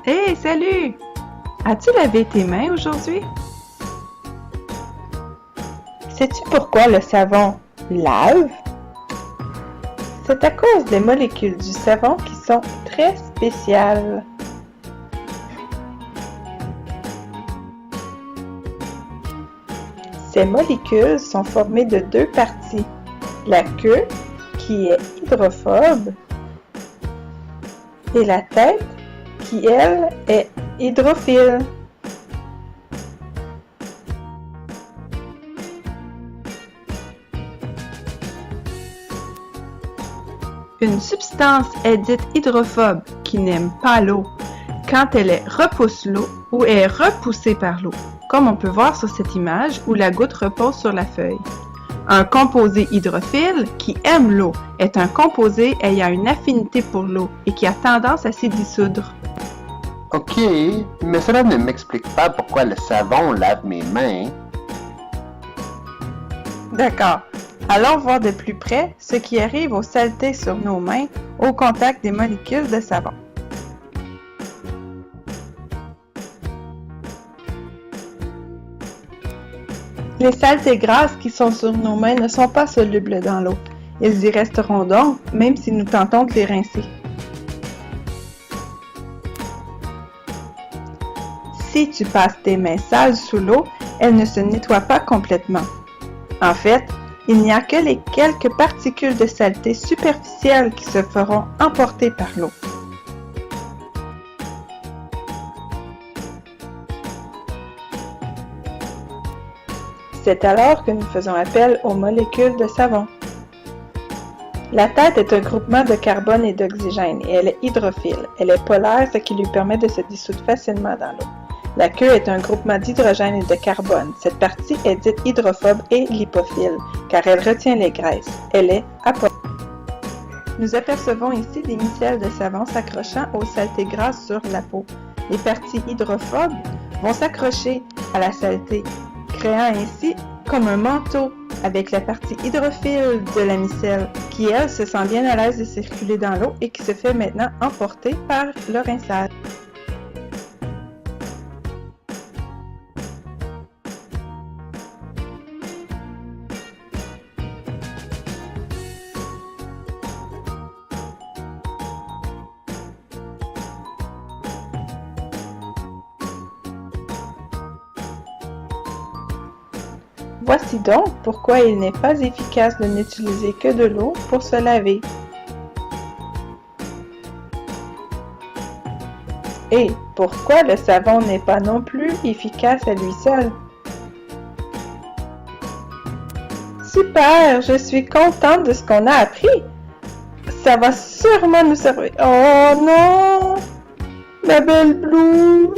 Hey, salut! As-tu lavé tes mains aujourd'hui? Sais-tu pourquoi le savon lave? C'est à cause des molécules du savon qui sont très spéciales. Ces molécules sont formées de deux parties, la queue, qui est hydrophobe, et la tête, qui, elle, est hydrophile. Une substance est dite hydrophobe qui n'aime pas l'eau quand elle repousse l'eau ou est repoussée par l'eau, comme on peut voir sur cette image où la goutte repose sur la feuille. Un composé hydrophile qui aime l'eau est un composé ayant une affinité pour l'eau et qui a tendance à s'y dissoudre. Ok, mais cela ne m'explique pas pourquoi le savon lave mes mains. D'accord. Allons voir de plus près ce qui arrive aux saletés sur nos mains au contact des molécules de savon. Les saletés grasses qui sont sur nos mains ne sont pas solubles dans l'eau. Ils y resteront donc, même si nous tentons de les rincer. Si tu passes tes mains sales sous l'eau, elles ne se nettoient pas complètement. En fait, il n'y a que les quelques particules de saleté superficielles qui se feront emporter par l'eau. C'est alors que nous faisons appel aux molécules de savon. La tête est un groupement de carbone et d'oxygène et elle est hydrophile. Elle est polaire, ce qui lui permet de se dissoudre facilement dans l'eau. La queue est un groupement d'hydrogène et de carbone. Cette partie est dite hydrophobe et lipophile, car elle retient les graisses. Elle est apophyte. Nous apercevons ici des micelles de savon s'accrochant aux saletés grasses sur la peau. Les parties hydrophobes vont s'accrocher à la saleté, créant ainsi comme un manteau avec la partie hydrophile de la micelle, qui elle se sent bien à l'aise de circuler dans l'eau et qui se fait maintenant emporter par le rinçage. Voici donc pourquoi il n'est pas efficace de n'utiliser que de l'eau pour se laver. Et pourquoi le savon n'est pas non plus efficace à lui seul. Super, je suis contente de ce qu'on a appris. Ça va sûrement nous servir. Oh non, la belle blouse.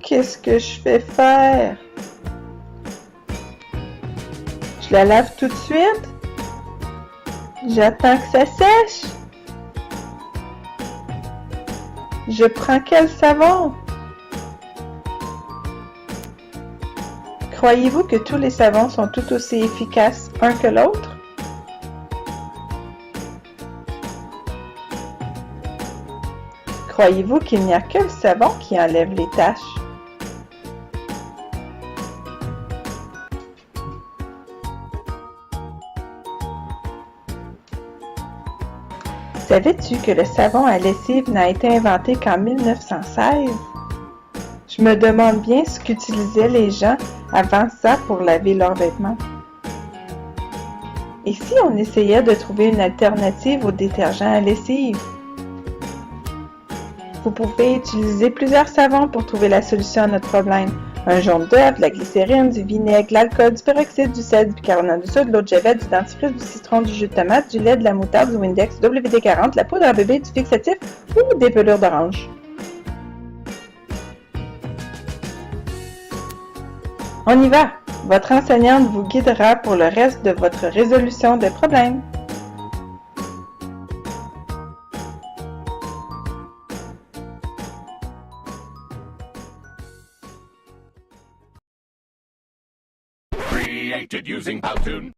Qu'est-ce que je vais faire? Je la lave tout de suite? J'attends que ça sèche? Je prends quel savon? Croyez-vous que tous les savons sont tout aussi efficaces un que l'autre? Croyez-vous qu'il n'y a que le savon qui enlève les taches? Savais-tu que le savon à lessive n'a été inventé qu'en 1916? Je me demande bien ce qu'utilisaient les gens avant ça pour laver leurs vêtements. Et si on essayait de trouver une alternative au détergent à lessive? Vous pouvez utiliser plusieurs savons pour trouver la solution à notre problème. Un jaune d'œuf, de la glycérine, du vinaigre, de l'alcool, du peroxyde, du sel, du bicarbonate de soude, de l'eau de javel, du dentifrice, du citron, du jus de tomate, du lait, de la moutarde, du Windex, du WD-40, de la poudre à bébé, du fixatif ou des pelures d'orange. On y va! Votre enseignante vous guidera pour le reste de votre résolution de problème. Created using Powtoon.